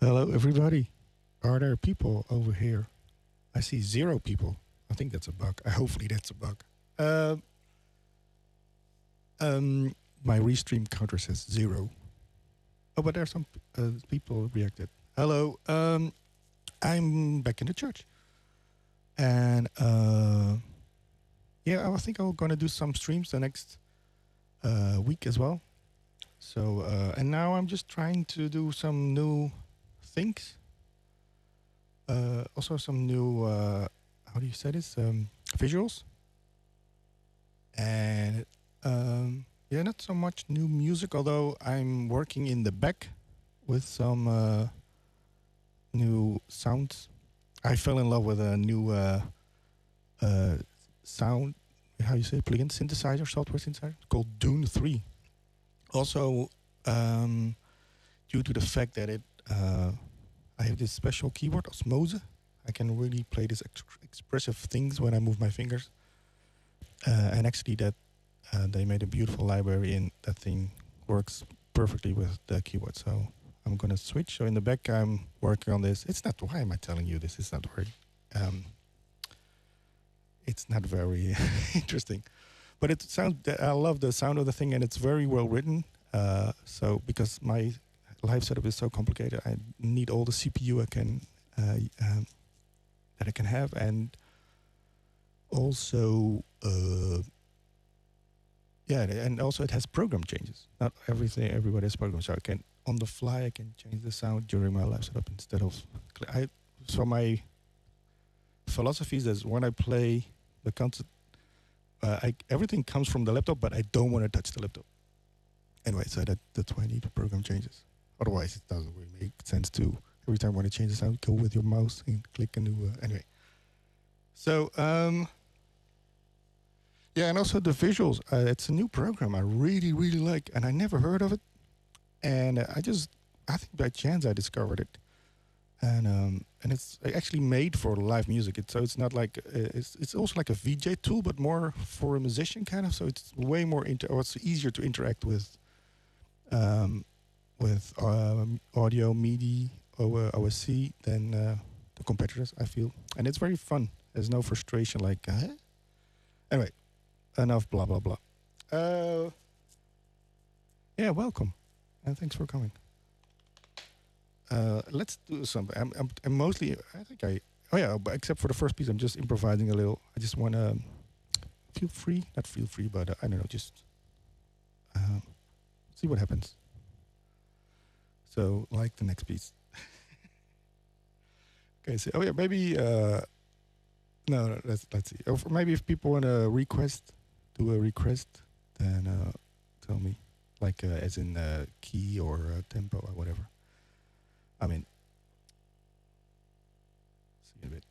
Hello, everybody. Are there people over here? I see 0 people. I think that's a bug. Hopefully, that's a bug. Uh, my restream counter says 0. Oh, but there are some people reacted. Hello. I'm back in the church, and yeah, I think I'm gonna do some streams the next week as well. So, and now I'm just trying to do some new things. Also, some new how do you say this? Visuals. And yeah, not so much new music, although I'm working in the back with some new sounds. I fell in love with a new uh, sound, how you say, plugin synthesizer, software synthesizer called Dune 3. Also, um, due to the fact that I have this special keyboard, Osmose. I can really play these expressive things when I move my fingers. And actually, that they made a beautiful library, and that thing works perfectly with the keyboard. So I'm gonna switch. So in the back, I'm working on this. It's not. Why am I telling you this? It's not very. Um, it's not very interesting, but it sounds. I love the sound of the thing, and it's very well written. So because my live setup is so complicated, I need all the CPU I can that I can have, and also. Yeah, and also it has program changes. Not everything, everybody has programs. So I can on the fly, I can change the sound during my live setup instead of. I so my philosophy is that when I play the concert, everything comes from the laptop, but I don't want to touch the laptop. Anyway, so that's why I need the program changes. Otherwise, it doesn't really make sense to every time when I change the sound, go with your mouse and click a new. Anyway, so yeah, and also the visuals. It's a new program I really really like, and I never heard of it. And I think by chance I discovered it, and it's actually made for live music. So it's not like it's also like a VJ tool, but more for a musician kind of. So it's way more or it's easier to interact um, with audio, MIDI, OSC than the competitors. I feel, and it's very fun. There's no frustration. Like anyway, enough blah blah blah. Uh, yeah, welcome, and thanks for coming. Let's do something. I'm mostly. I think I. Oh yeah, but except for the first piece, I'm just improvising a little. I just want to feel free, not feel free, but I don't know, just uh, see what happens. So, like the next piece. Okay. So, oh yeah, maybe. No, let's see. Or maybe if people want to request, do a request, then tell me, like as in key or tempo or whatever. I mean, see a bit.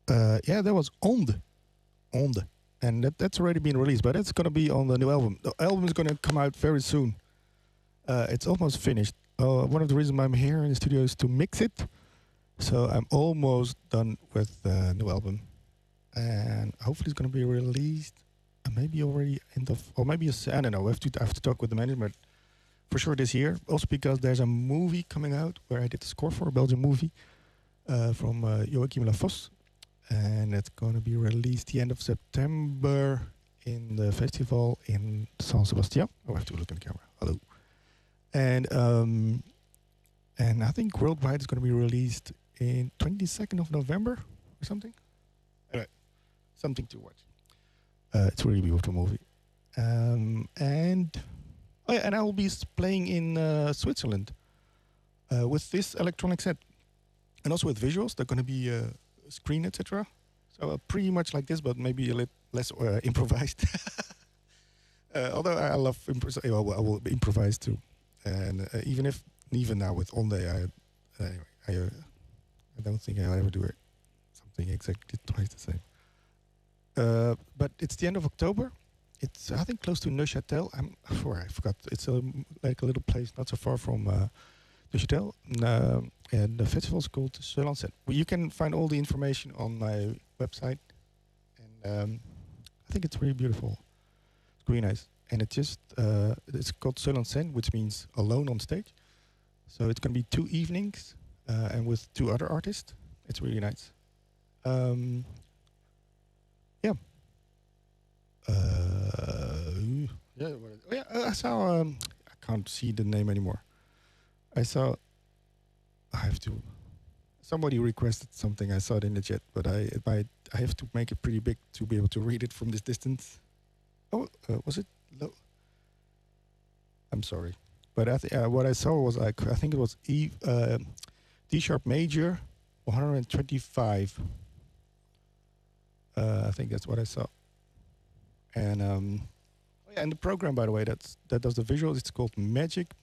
Yeah, that was Onde, and that's already been released, but it's gonna be on the new album. The album is gonna come out very soon. It's almost finished. One of the reasons I'm here in the studio is to mix it, so I'm almost done with the new album, and hopefully it's gonna be released. Maybe already end of, or maybe I don't know. I have to talk with the management for sure this year. Also because there's a movie coming out where I did the score for a Belgian movie from Joachim Lafos, and it's going to be released the end of September in the festival in San Sebastian. Oh, I have to look in the camera. Hello. And I think worldwide it's going to be released in 22nd of November or something. Anyway, something to watch. It's a really beautiful movie. And oh yeah, and I will be playing in Switzerland with this electronic set, and also with visuals. They're going to be screen, etc. So pretty much like this, but maybe a little less improvised. Although I love I will improvise too, and even now with Onde, anyway, I don't think I'll ever do it something exactly twice the same. But it's the end of October. It's I think close to Neuchâtel. I forgot. It's like a little place not so far from Neuchâtel, and the festival is called Sölandsend. You can find all the information on my website, and I think it's really beautiful. It's really nice, and it's called Sölandsend, which means alone on stage. So it's going to be 2 evenings, and with 2 other artists. It's really nice. Yeah. Yeah. I saw. I can't see the name anymore. I saw. I have to. Somebody requested something. I saw it in the chat, but I have to make it pretty big to be able to read it from this distance. Oh, was it low? I'm sorry, but what I saw was I think it was D sharp major, 125. I think that's what I saw. And oh yeah, and the program, by the way, that does the visuals. It's called Magic.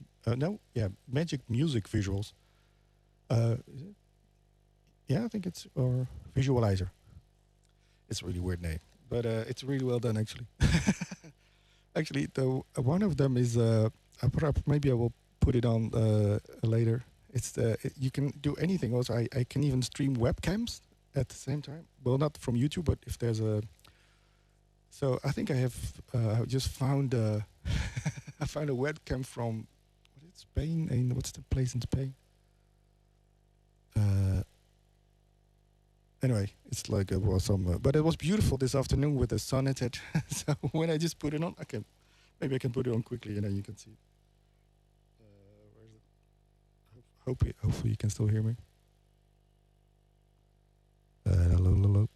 Magic Music Visuals. Is it? Yeah, I think it's or Visualizer. It's a really weird name, but it's really well done actually. Actually, the one of them is maybe I will put it on later. You can do anything. Also, I can even stream webcams at the same time. Well, not from YouTube, but if there's a. So I think I have just found I found a webcam from what is Spain, and what's the place in Spain? Anyway, it's like but it was beautiful this afternoon with the sun at it. So when I just put it on, maybe I can put it on quickly and then you can see it. Where is it? Hopefully you can still hear me. Hello.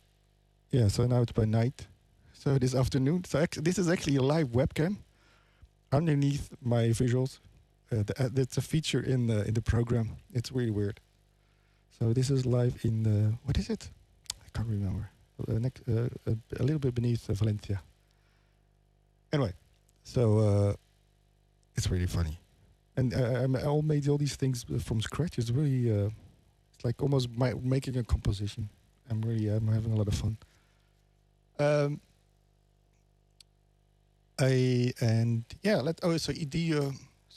Yeah, so now it's by night. So this afternoon, this is actually a live webcam underneath my visuals. That's a feature in the program. It's really weird. So this is live in what is it? I can't remember. A little bit beneath Valencia. Anyway, so it's really funny, and I all made all these things from scratch. It's really it's like almost making a composition. I'm having a lot of fun. So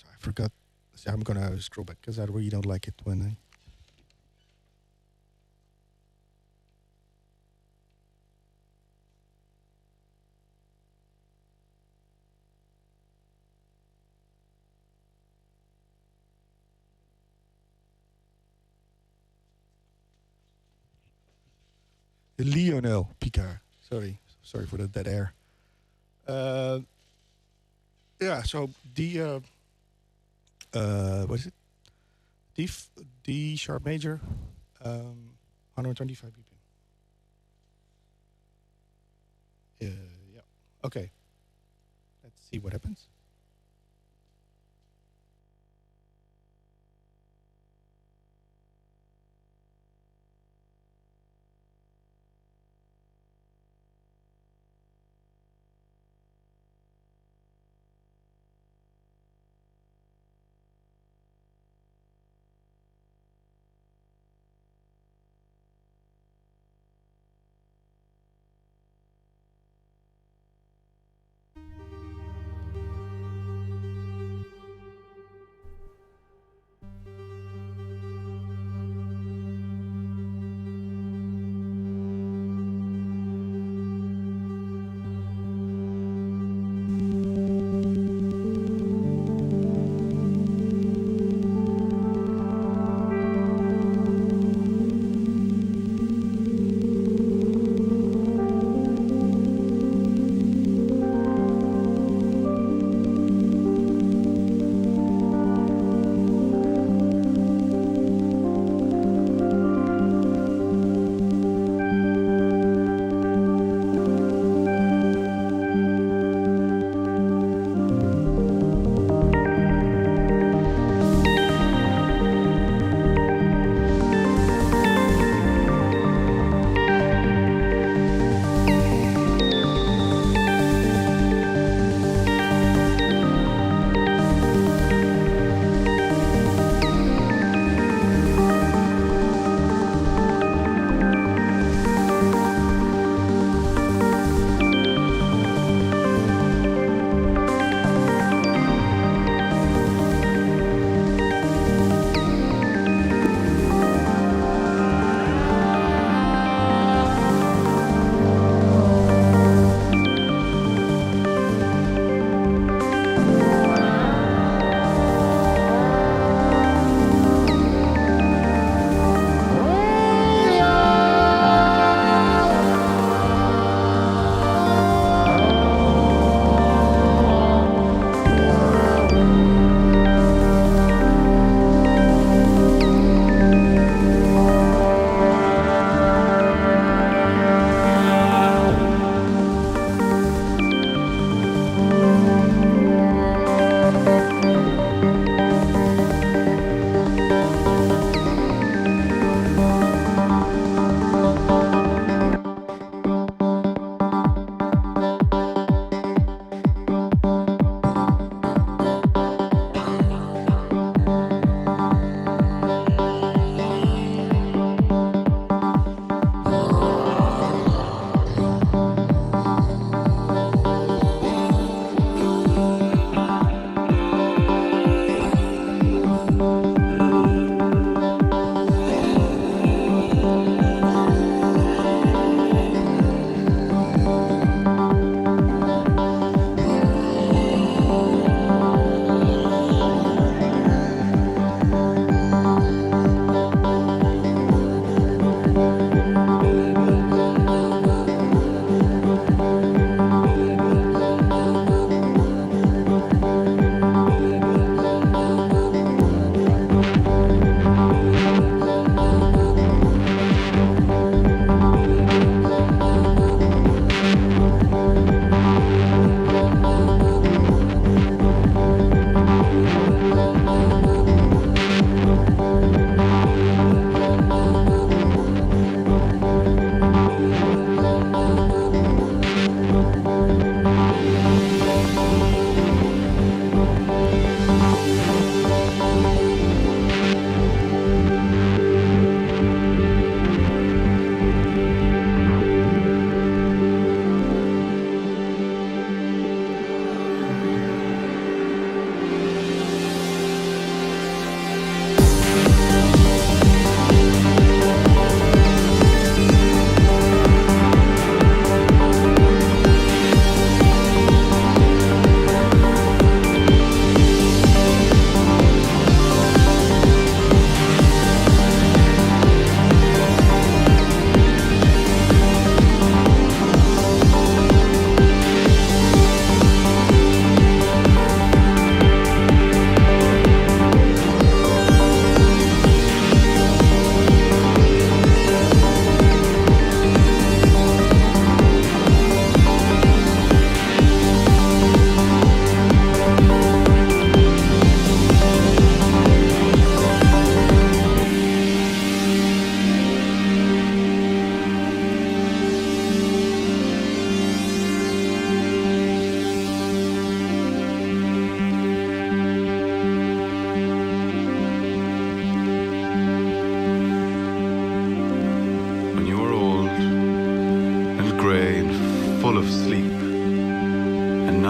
I forgot. So I'm gonna scroll back because I really don't like it when I. Lionel Picard. Sorry for the dead air. Yeah, so what is it? D sharp major, 125 BPM. Yeah. Okay. Let's see what happens.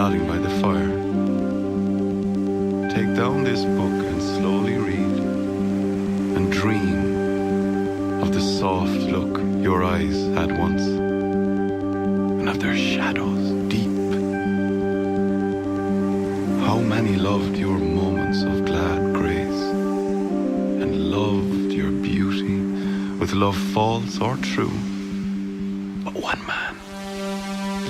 nodding by the fire. Take down this book and slowly read, and dream of the soft look your eyes had once, and of their shadows deep. How many loved your moments of glad grace, and loved your beauty with love false or true. But one man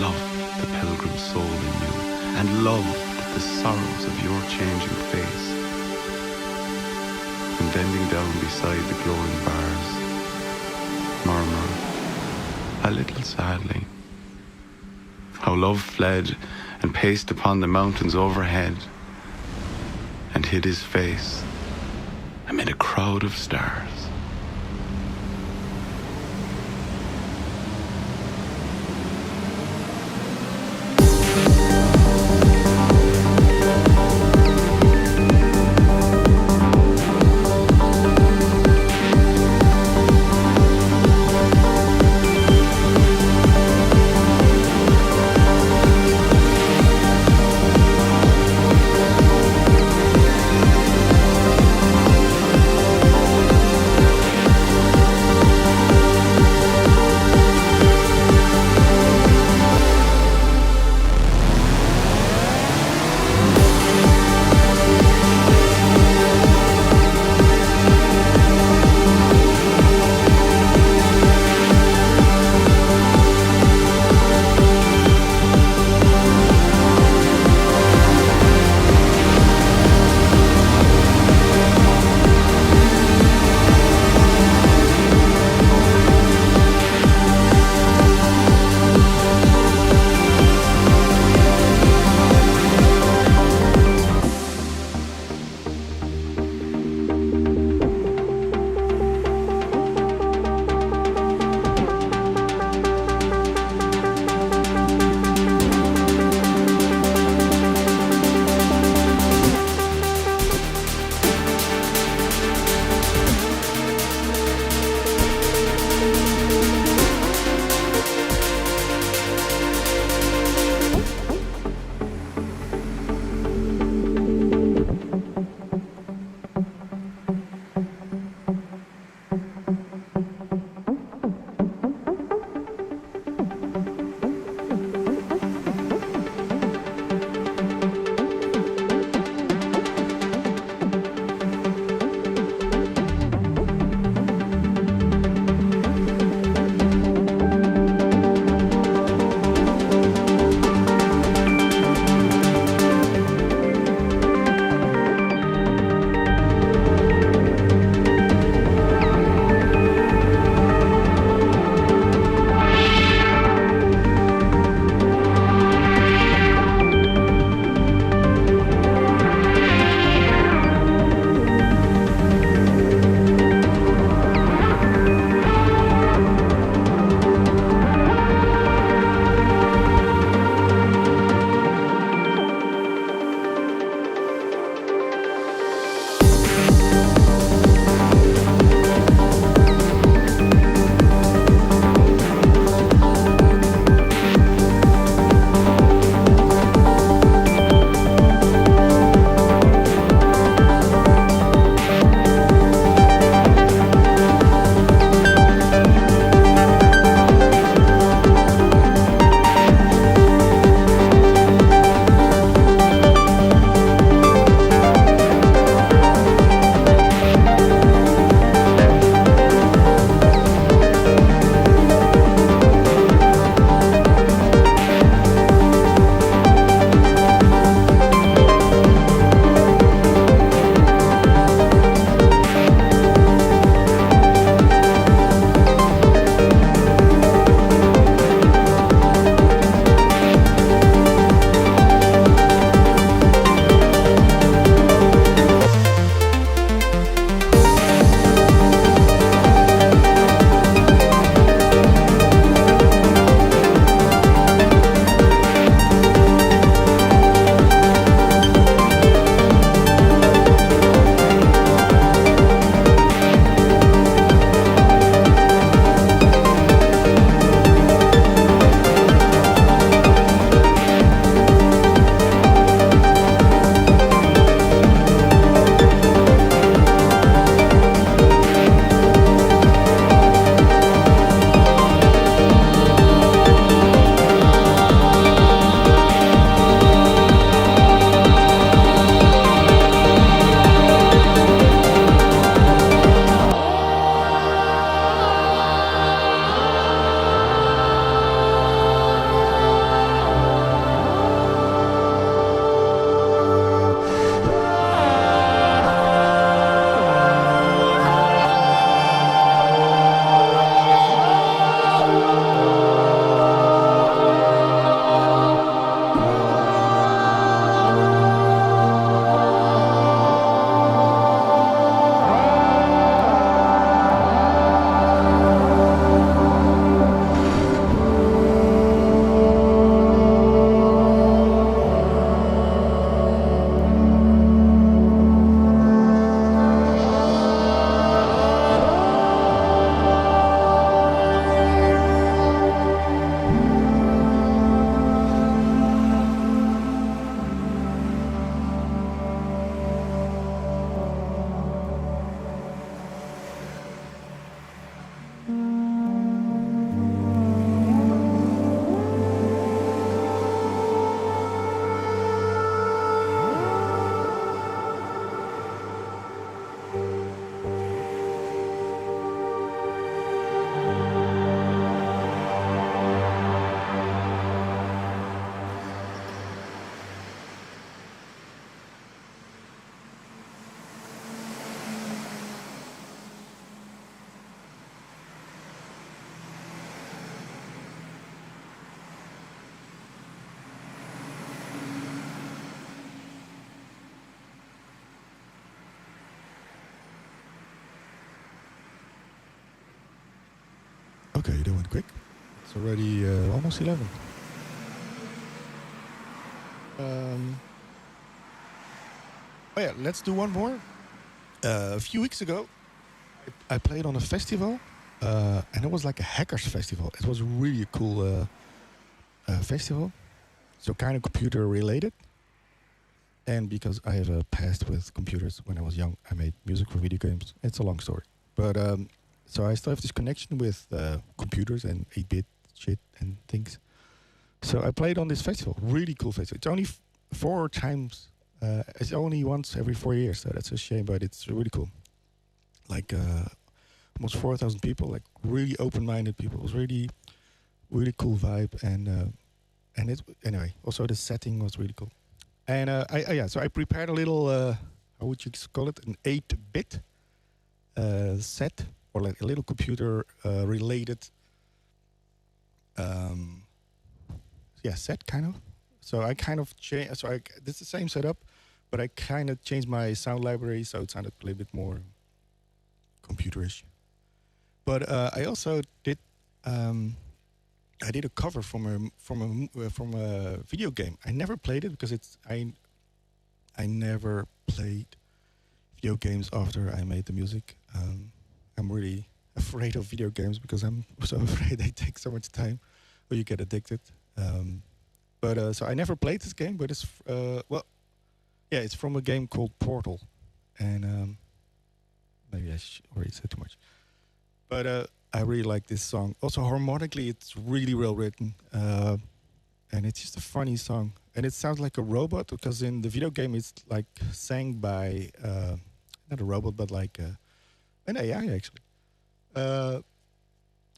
loved the pilgrim soul in you, and loved the sorrows of your changing face. And bending down beside the glowing bars, murmured, a little sadly, how love fled and paced upon the mountains overhead, and hid his face amid a crowd of stars. went quick. It's already almost 11. Um, oh yeah, let's do one more. A few weeks ago, I played on a festival, and it was like a hackers festival. It was really a cool festival, so kind of computer related. And because I have a past with computers, when I was young, I made music for video games. It's a long story, but so I still have this connection with computers and 8-bit shit and things. So I played on this festival, really cool festival. It's only 4 times. It's only once every 4 years, so that's a shame, but it's really cool. Like almost 4,000 people, like really open-minded people. It was really, really cool vibe, and it anyway. Also, the setting was really cool. And so I prepared a little, how would you call it, an 8-bit set, or like a little computer related, um, set kind of. So I kind of changed. So this is the same setup, but I kind of changed my sound library so it sounded a little bit more computerish. But I also did. I did a cover from a video game. I never played it because I never played video games after I made the music. I'm really afraid of video games because I'm so afraid they take so much time, or you get addicted. But so I never played this game, but it's it's from a game called Portal, and maybe I already said too much. But I really like this song. Also, harmonically, it's really well written, and it's just a funny song. And it sounds like a robot because in the video game, it's like sang by not a robot, but like an AI actually. Uh,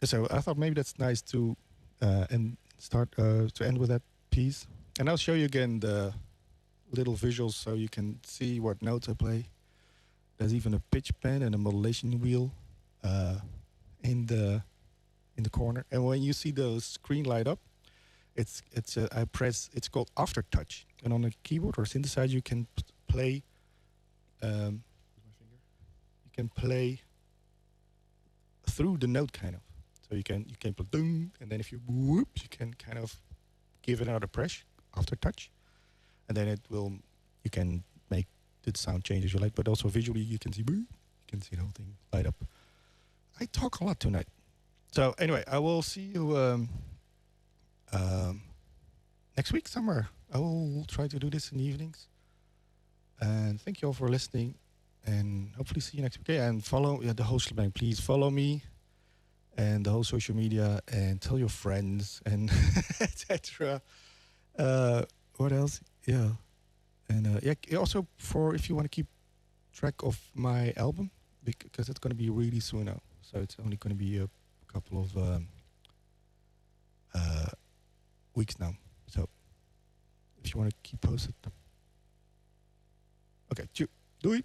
so I thought maybe that's nice to and start to end with that piece. And I'll show you again the little visuals so you can see what notes I play. There's even a pitch pen and a modulation wheel. In the corner, and when you see the screen light up, I press. It's called aftertouch, and on a keyboard or synthesizer you can play. You can play through the note kind of. So you can play ding, and then if you whoop, you can kind of give it another press aftertouch, and then it will. You can make the sound changes you like, but also visually you can see. You can see the whole thing light up. I talk a lot tonight. So anyway, I will see you next week somewhere. I will try to do this in the evenings. And thank you all for listening. And hopefully see you next week. Okay, and follow the whole shebang. Please follow me and the whole social media and tell your friends and etc. What else? Yeah. And also for if you want to keep track of my album, because it's going to be really soon now. So it's only going to be a couple of weeks now. So if you want to keep posted. Okay, doei.